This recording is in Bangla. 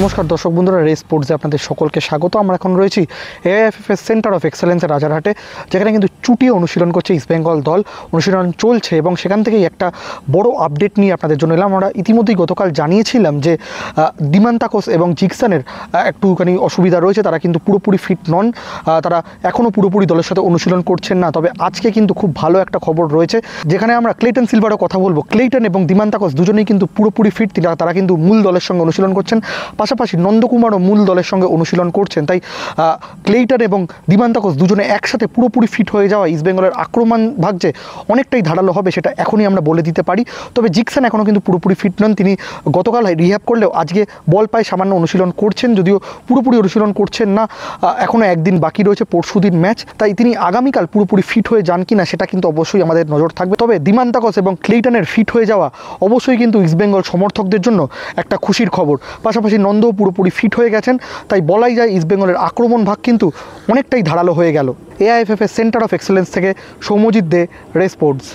নমস্কার দর্শক বন্ধুরা, রেস স্পোর্টসে আপনাদের সকলকে স্বাগত। আমরা এখন রয়েছি এআইএফএফ সেন্টার অফ এক্সেলেন্সের রাজারহাটে, যেখানে কিন্তু চুটিয়ে অনুশীলন করছে ইস্ট বেঙ্গল দল। অনুশীলন চলছে এবং সেখান থেকেই একটা বড় আপডেট নিয়ে আপনাদের জন্য এলাম। আমরা ইতিমধ্যেই গতকাল জানিয়েছিলাম যে দিমান্তাকোস এবং জিকসানের একটুখানি অসুবিধা রয়েছে, তারা কিন্তু পুরোপুরি ফিট নন, তারা এখনও পুরোপুরি দলের সাথে অনুশীলন করছেন না। তবে আজকে কিন্তু খুব ভালো একটা খবর রয়েছে, যেখানে আমরা ক্লেটন সিলভারও কথা বলবো। ক্লেটন এবং দিমান্তাকোস দুজনেই কিন্তু পুরোপুরি ফিট, তারা কিন্তু মূল দলের সঙ্গে অনুশীলন করছেন, পাশাপাশি নন্দকুমারও মূল দলের সঙ্গে অনুশীলন করছেন। তাই ক্লেটন এবং দিমান্তাকোস দুজনে একসাথে পুরোপুরি ফিট হয়ে যাওয়া ইস্টবেঙ্গলের আক্রমণ ভাগ যে অনেকটাই ধারালো হবে সেটা এখনই আমরা বলে দিতে পারি। তবে জিকসান এখনও কিন্তু পুরোপুরি ফিট নন, তিনি গতকাল রিহ্যাব করলেও আজকে বল পায়ে সামান্য অনুশীলন করছেন, যদিও পুরোপুরি অনুশীলন করছেন না। এখনও একদিন বাকি রয়েছে, পরশুদিন ম্যাচ, তাই তিনি আগামীকাল পুরোপুরি ফিট হয়ে যান কিনা সেটা কিন্তু অবশ্যই আমাদের নজর থাকবে। তবে দিমান্তাকোস এবং ক্লেটনের ফিট হয়ে যাওয়া অবশ্যই কিন্তু ইস্টবেঙ্গল সমর্থকদের জন্য একটা খুশির খবর। পাশাপাশি নন্দও পুরোপুরি ফিট হয়ে গেছেন, তাই বলাই যায় ইস্টবেঙ্গলের আক্রমণ ভাগ কিন্তু অনেকটাই ধারালো হয়ে গেল। এআইএফএফ সেন্টার অফ এক্সেলেন্স থেকে সৌম্যজিৎ দে, রেস স্পোর্টস।